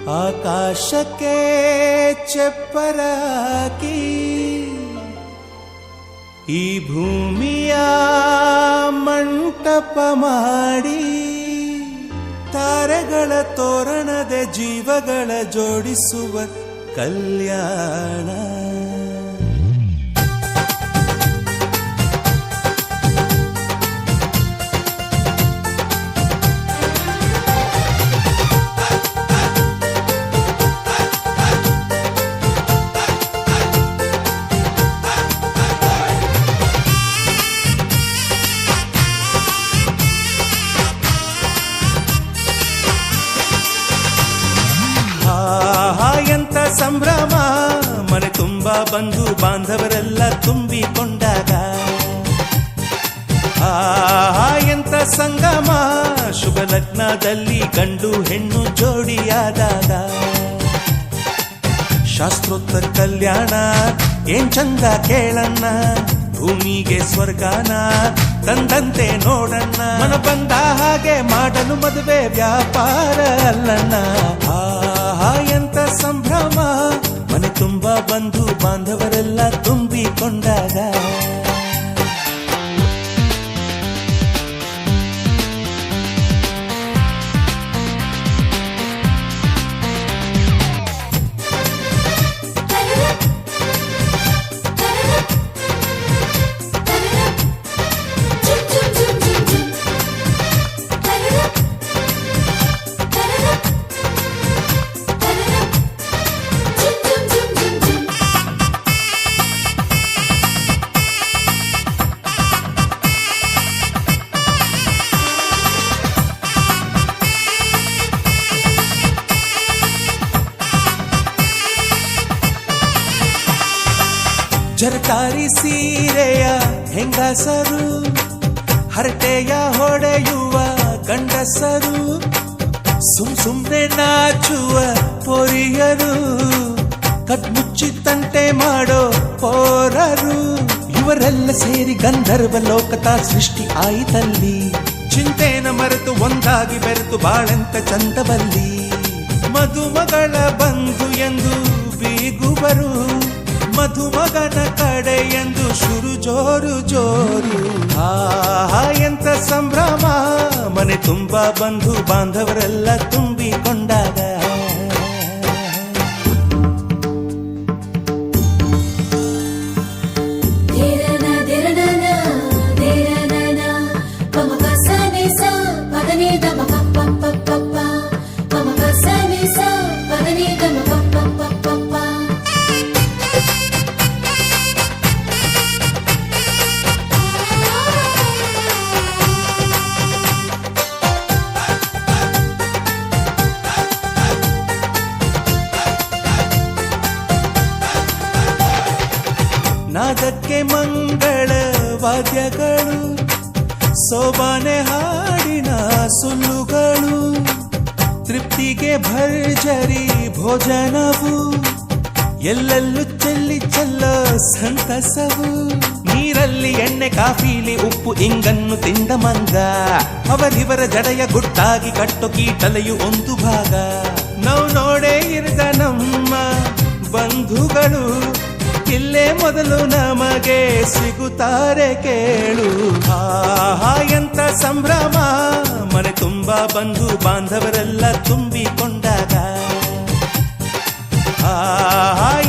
ಆಕಾಶಕ್ಕೆ ಚಪ್ಪರಾಕಿ ಈ ಭೂಮಿಯ ಮಂಟಪ ಮಾಡಿ ತಾರೆಗಳ ತೋರಣದ ಜೀವಗಳ ಜೋಡಿಸುವ ಕಲ್ಯಾಣ. ಎಂತ ಸಂಭ್ರಮ, ಮನೆ ತುಂಬ ಬಂಧು ಬಾಂಧವರೆಲ್ಲ ತುಂಬಿಕೊಂಡಾಗ. ಎಂತ ಸಂಗಮ, ಶುಭ ಲಗ್ನದಲ್ಲಿ ಗಂಡು ಹೆಣ್ಣು ಜೋಡಿಯಾದಾಗ. ಶಾಸ್ತ್ರೋತ್ತರ ಕಲ್ಯಾಣ ಏನ್ ಚಂದ ಕೇಳಣ್ಣ, ಭೂಮಿಗೆ ಸ್ವರ್ಗಾನ ತಂದಂತೆ ನೋಡಣ್ಣ. ಮನ ಬಂದ ಹಾಗೆ ಮಾಡಲು ಮದುವೆ ವ್ಯಾಪಾರ ಅಲ್ಲಣ್ಣ. ಎಂತ ಸಂಭ್ರಮ, ಮನೆ ತುಂಬ ಬಂಧು ಬಾಂಧವರೆಲ್ಲ ತುಂಬಿಕೊಂಡಾಗ. ಜರಕಾರಿ ಸೀರೆಯ ಹೆಂಗಸರು, ಹರಟೆಯ ಹೊಡೆಯುವ ಗಂಡಸರು, ಸುಮ್ನೆ ನಾಚುವ ಪೊರಿಯರು, ಕಟ್ಮುಚ್ಚಿ ತಂಟೆ ಮಾಡೋ ಪೋರರು, ಇವರೆಲ್ಲ ಸೇರಿ ಗಂಧರ್ವ ಲೋಕದ ಸೃಷ್ಟಿ ಆಯಿತಲ್ಲಿ. ಚಿಂತೆನ ಮರೆತು ಒಂದಾಗಿ ಬೆರೆತು ಬಾಳೆಂತ ಚಂದವಲ್ಲಿ. ಮದುಮಗಳ ಬಂಧು ಎಂದು ಬೀಗುವರು, ಮಧುಮಗನ ಕಡೆ ಎಂದು ಶುರು ಜೋರು ಜೋರು. ಎಂತ ಸಂಭ್ರಮ, ಮನೆ ತುಂಬ ಬಂಧು ಬಾಂಧವರೆಲ್ಲ ತುಂಬಿಕೊಂಡಾಗ. ನಾದಕ್ಕೆ ಮಂಗಳ ವಾದ್ಯಗಳು, ಸೋಬಾನೆ ಹಾಡಿನ ಸುಳ್ಳುಗಳು, ತೃಪ್ತಿಗೆ ಭರ್ಜರಿ ಭೋಜನವು, ಎಲ್ಲೆಲ್ಲೂ ಚೆಲ್ಲಿ ಚೆಲ್ಲೋ ಸಂತಸವು. ನೀರಲ್ಲಿ ಎಣ್ಣೆ ಕಾಫಿಲಿ ಉಪ್ಪು ಇಂಗನ್ನು ತಿಂದ ಮಂಗ, ಅವರಿವರ ಜಡೆಯ ಗುಟ್ಟಾಗಿ ಕಟ್ಟು ಕೀಟಲೆಯು ಒಂದು ಭಾಗ. ನಾವು ನೋಡೇ ಇರದ ನಮ್ಮ ಬಂಧುಗಳು ಇಲ್ಲೇ ಮೊದಲು ನಮಗೆ ಸಿಗುತ್ತಾರೆ ಕೇಳು. ಎಂತ ಸಂಭ್ರಮ, ಮನೆ ತುಂಬ ಬಂಧು ಬಾಂಧವರೆಲ್ಲ ತುಂಬಿಕೊಂಡಾಗ.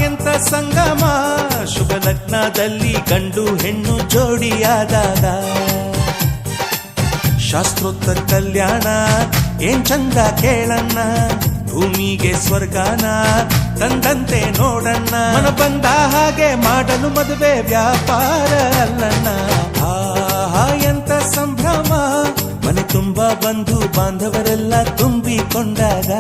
ಎಂತ ಸಂಗಮ, ಶುಭ ಲಗ್ನದಲ್ಲಿ ಗಂಡು ಹೆಣ್ಣು ಜೋಡಿಯಾದಾಗ. ಶಾಸ್ತ್ರೋತ್ತರ ಕಲ್ಯಾಣ ಏನ್ ಚಂದ ಕೇಳಣ್ಣ, ಭೂಮಿಗೆ ಸ್ವರ್ಗಾನ ತಂದಂತೆ ನೋಡಣ್ಣ. ಮನ ಬಂದ ಹಾಗೆ ಮಾಡಲು ಮದುವೆ ವ್ಯಾಪಾರ ಅಲ್ಲಣ್ಣ. ಎಂತ ಸಂಭ್ರಮ, ಮನೆ ತುಂಬ ಬಂಧು ಬಾಂಧವರೆಲ್ಲ ತುಂಬಿಕೊಂಡಾಗ.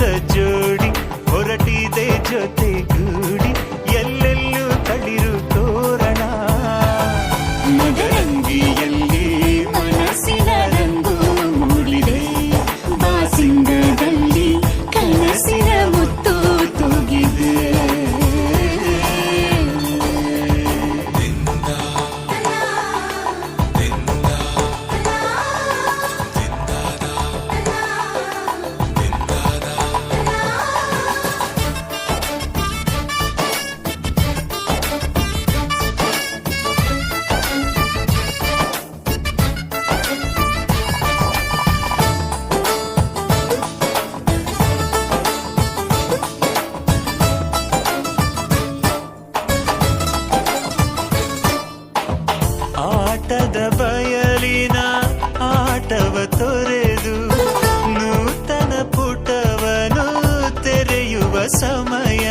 ಹೊಸ ಜೋಡಿ ಹೊರಟಿದೆ ಜೊತೆಗೂಡಿ ಎಲ್ಲೆಲ್ಲೂ ತಳಿರು ತೋರಣ ಮದರಂಗಿಯಲ್ಲಿ ಮನಸ್ಸಿನ ರಂಗು ಮೂಡಿದೆ ಬಾಸಿಂಗದಲ್ಲಿ ಕನಸಿನ ಮುತ್ತು ತೂಗಿದೆ ಆಟದ ಬಯಲಿನ ಆಟವ ತೊರೆದು ನೂತನ ಪುಟವನು ತೆರೆಯುವ ಸಮಯ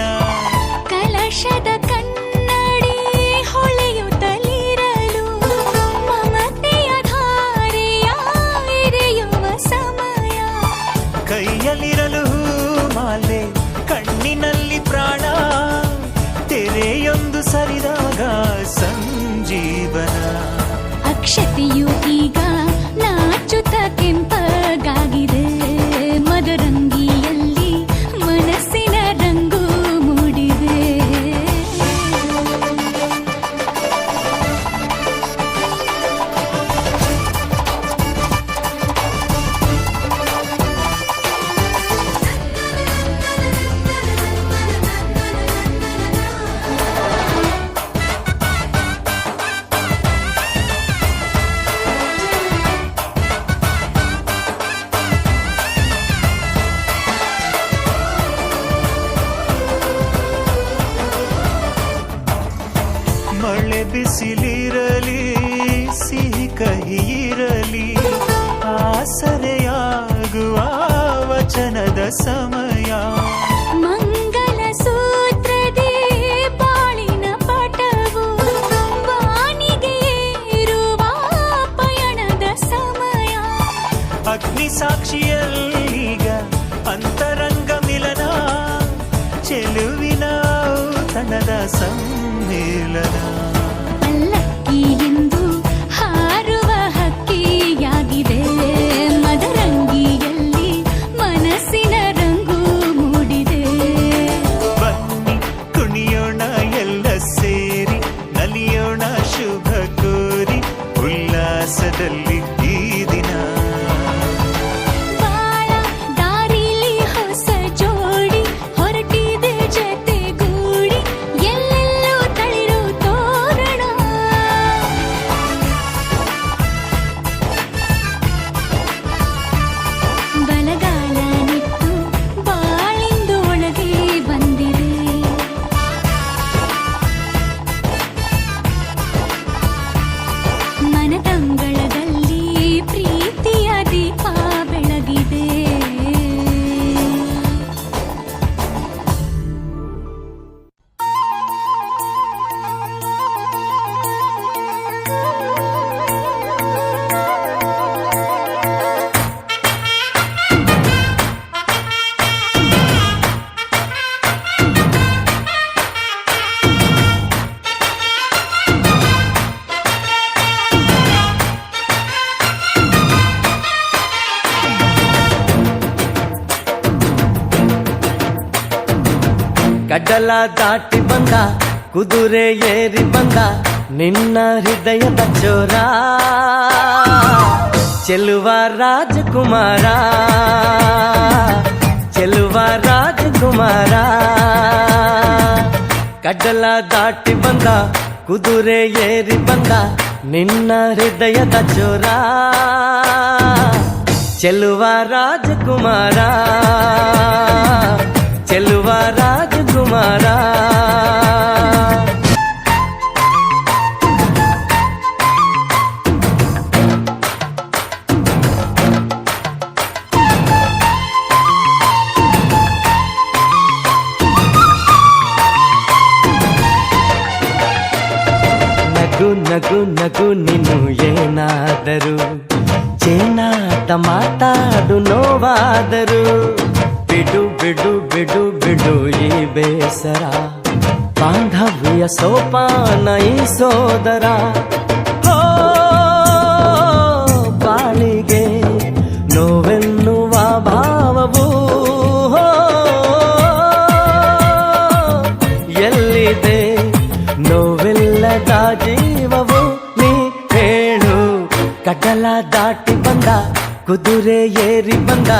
ಕಲಶದ ಕನ್ನಡಿ ಹೊಳೆಯುತ್ತಲಿರಲು ಮಮತೆಯ ಧಾರೆಯ ಎರೆಯುವ ಸಮಯ ಕೈಯಲ್ಲಿರಲು ಮಾಲೆ ಕಣ್ಣಿನಲ್ಲಿ ಪ್ರಾಣ ತೆರೆಯೊಂದು ಸರಿದಾಗ ಸಂಜೀವನ ಅಕ್ಷತೆಯು ಈಗ ನಾಚುತ್ತ ಕೆಂಪಗಾಗಿದೆ ಮದರಂಗಿಯಲ್ಲಿ ಮನಸ್ಸಿನ ರಂಗು ಮೂಡಿದೆ ಮಳೆ ಬಿಸಿಲಿರಲಿ ಸಿಹಿ ಕಹಿ ಇರಲಿ ಆಸರೆಯಾಗುವ ವಚನದ ಸಮಯ ಮಂಗಲ ಸೂತ್ರದೇ ಬಾಳಿನ ಪಟವು ವಾನಿಗೆ ಏರುವ ಪಯಣದ ಸಮಯ ಅಗ್ನಿ ಸಾಕ್ಷಿಯಲ್ಲೀಗ ಅಂತರಂಗ ಮಿಲನ ಚೆಲುವಿನ ಔತಣದ ಸಮ್ಮೇಳನ ಪಲ್ಲಕ್ಕಿ ಎಂದು ಹಾರುವ ಹಕ್ಕಿಯಾಗಿದೆ ಮದರಂಗಿಯಲ್ಲಿ ಮನಸ್ಸಿನ ರಂಗು ಮೂಡಿದೆ ಬನ್ನಿ ಕುಣಿಯೋಣ ಎಲ್ಲ ಸೇರಿ ನಲಿಯೋಣ ಶುಭ ಕೋರಿ ಉಲ್ಲಾಸದಲ್ಲಿ ಈ ದಿನ ಬಾಳ ದಾರಿಲಿ ಹೊಸ ಜೋಡಿ ಹೊರಟಿದೆ ಜೊತೆಗೂಡಿ ಎಲ್ಲೆಲ್ಲೂ ತಳಿರು ತೋರಣ ಬಲಗಾಲ ನಿಟ್ಟು ಬಾಳಿಂದು ಒಳಗೆ ಬಂದಿದೆ ಮನದಂಗಳದಲ್ಲಿ ಪ್ರೀತಿಯ ದೀಪ ಬೆಳಗಿದೆ ಕಡಲ ದಾಟಿ ಬಂದ ಕುದುರೆ ಏರಿ ಬಂದ ನಿನ್ನ ಹೃದಯದ ಚೋರ ಚೆಲುವ ರಾಜಕುಮಾರ ಚೆಲುವ ರಾಜಕುಮಾರ ಕಡಲ ದಾಟಿ ಬಂದ ಕುದುರೆ ಏರಿ ಬಂದ ನಿನ್ನ ಹೃದಯದ ಚೋರ ಚೆಲುವ ರಾಜಕುಮಾರ ಚೆಲುವ ರಾಜಕುಮಾರ ನಗು ನಗು ನಗು ನೀನು ಏನಾದರೂ ಚೇನಾಟ ಮಾತಾಡು ನೋವಾದರು ಬಿಡು ಬಿಡು ಬಿಡು ಬಿಡು ಈ ಬೇಸರ ಬಾಂಧವ್ಯ ಸೋಪಾನ ಈ ಸೋದರ ಹೋ ಬಾಳಿಗೆ ನೋವೆನ್ನುವ ಭಾವವು ಹೋ, ಎಲ್ಲಿದೆ ನೋವಿಲ್ಲದ ಜೀವವು ನೀ ಹೇಳು ಕಡಲ ದಾಟಿ ಬಂದ ಕುದುರೆ ಏರಿ ಬಂದ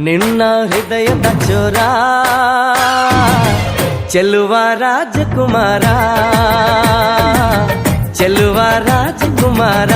ನಿನ್ನ ಹೃದಯದ ಚೋರ ಚೆಲುವ ರಾಜಕುಮಾರ ಚೆಲುವ ರಾಜಕುಮಾರ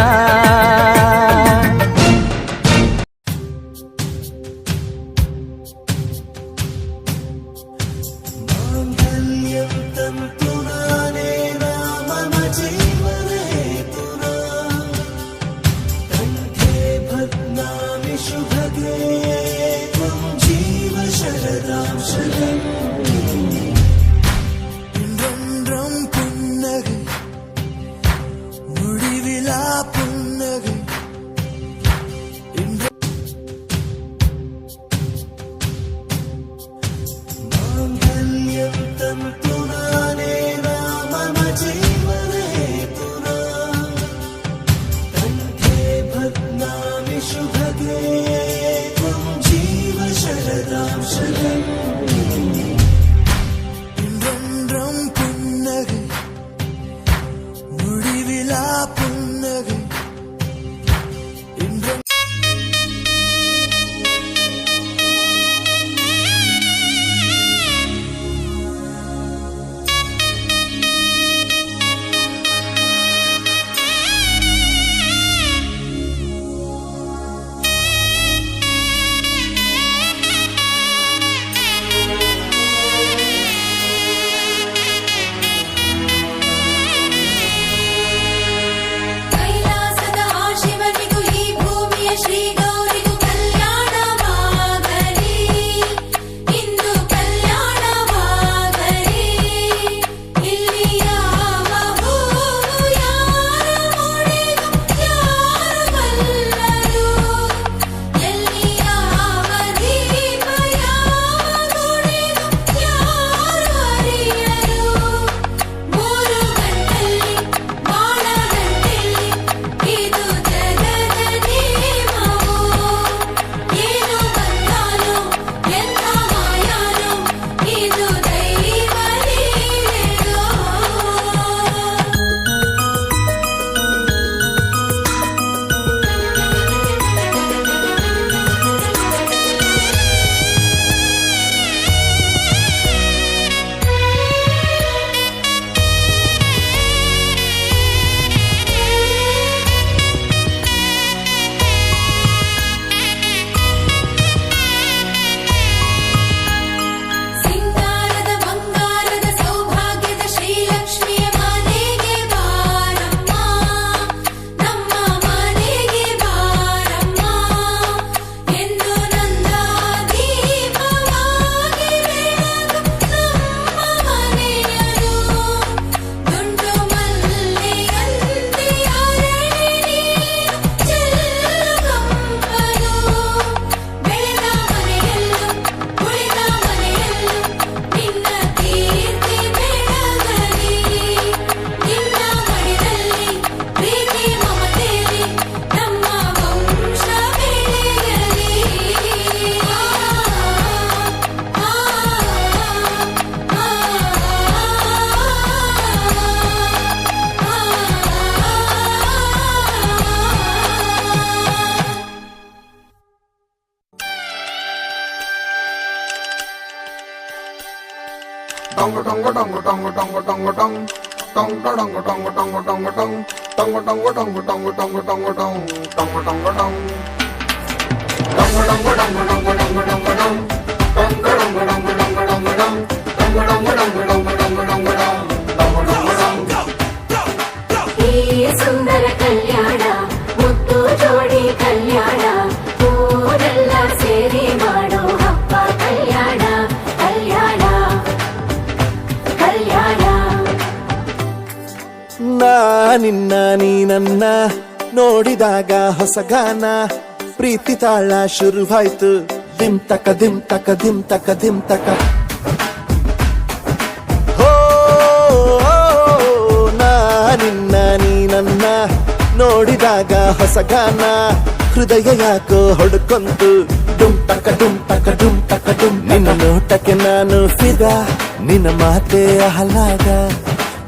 ಸುಂದರ ಕಲ್ಯಾಣ ಮುತ್ತು ಜೋಡಿ ಕಲ್ಯಾಣ ಊರೆಲ್ಲ ಸೇರಿ ಮಾಡೋ ಹಬ್ಬ ಕಲ್ಯಾಣ ಕಲ್ಯಾಣ ಕಲ್ಯಾಣ. ನಿನ್ನ ನೀ ನನ್ನ ನೋಡಿದಾಗ ಹೊಸಗಾನ ಪ್ರೀತಿ ತಾಳ ಶುರುವಾಯ್ತು ದಿಮ್ ತಕ ದಿಮ್ ತಕ ದಿಮ್ ತಕ ದಿಮ್ ತಕ ಹೋ ನಾ ನಿನ್ನ ನೀ ನನ್ನ ನೋಡಿದಾಗ ಹೊಸಗಾನ ಹೃದಯ ಯಾಕೋ ಹೊಡ್ಕೊಂತು ಡುಮ್ ತಕ ಡುಮ್ ತಕ ಡುಮ್ ತಕ ಡುಮ್ ನಿನ್ನ ನೋಟಕ್ಕೆ ನಾನು ಫಿದಾ ನಿನ್ನ ಮಾತೆ ಆಹ್ಲಾದ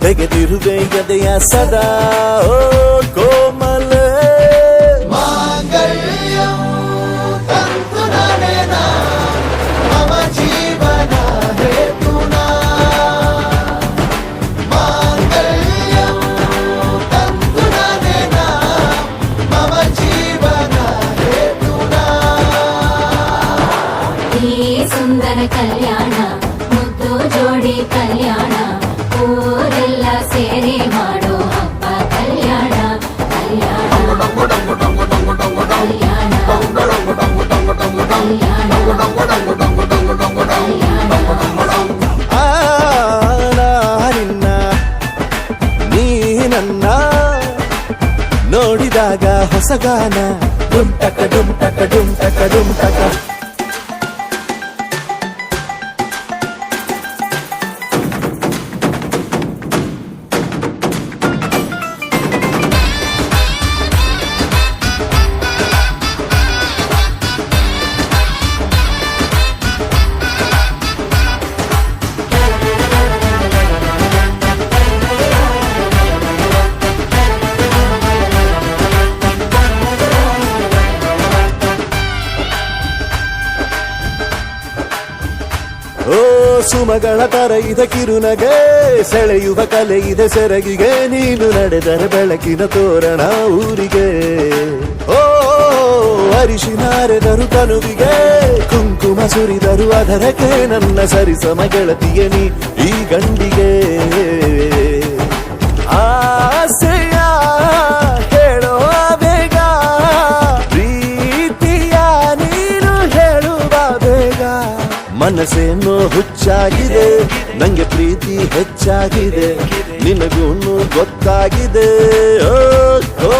ತೆಗೆದಿರುವೆ ಎದೆಯ ಸದಾ ಓ ಕೋಮಲ ಈ ಸುಂದರ ಕಲ್ಯಾಣ ಮುದ್ದು ಜೋಡಿ ಕಲ್ಯಾಣ ಊರೆಲ್ಲ ಸೇರಿ ಮಾಡೋ ಹಬ್ಬ ಕಲ್ಯಾಣ ಕಲ್ಯಾಣ ಕಲ್ಯಾಣ ನಿನ್ನ ನೀ ನನ್ನ ನೋಡಿದಾಗ ಹೊಸಗಾನ ಡುಮ್ ಟಕ ಡುಮ್ ಟಕ ಡುಮ್ ಟಕ ಡುಮ್ ಟಕ ಓ ಸುಮಗಳ ತರ ಇದೆ ಕಿರುನಗೆ ಸೆಳೆಯುವ ಕಲೆ ಇದೆ ಸೆರಗಿಗೆ ನೀನು ನಡೆದರೆ ಬೆಳಕಿನ ತೋರಣ ಊರಿಗೆ ಓ ಅರಿಶಿನಾರೆದರು ಕನುವಿಗೆ ಕುಂಕುಮ ಸುರಿದರು ಅದರಕ್ಕೆ ನನ್ನ ಸರಿಸಮ ಗೆಳತಿಯ ನೀ ಈ ಗಂಡಿಗೆ ಆಸೆಯ ಹೇಳೋ ಬೇಗ ಪ್ರೀತಿಯ ನೀನು ಹೇಳುವ ಬೇಗ ಮನಸ್ಸೇನೋ ಹುಚ್ಚಾಗಿದೆ ನಂಗೆ ಪ್ರೀತಿ ಹೆಚ್ಚಾಗಿದೆ ನಿನಗೂನು ಗೊತ್ತಾಗಿದೆ ಓ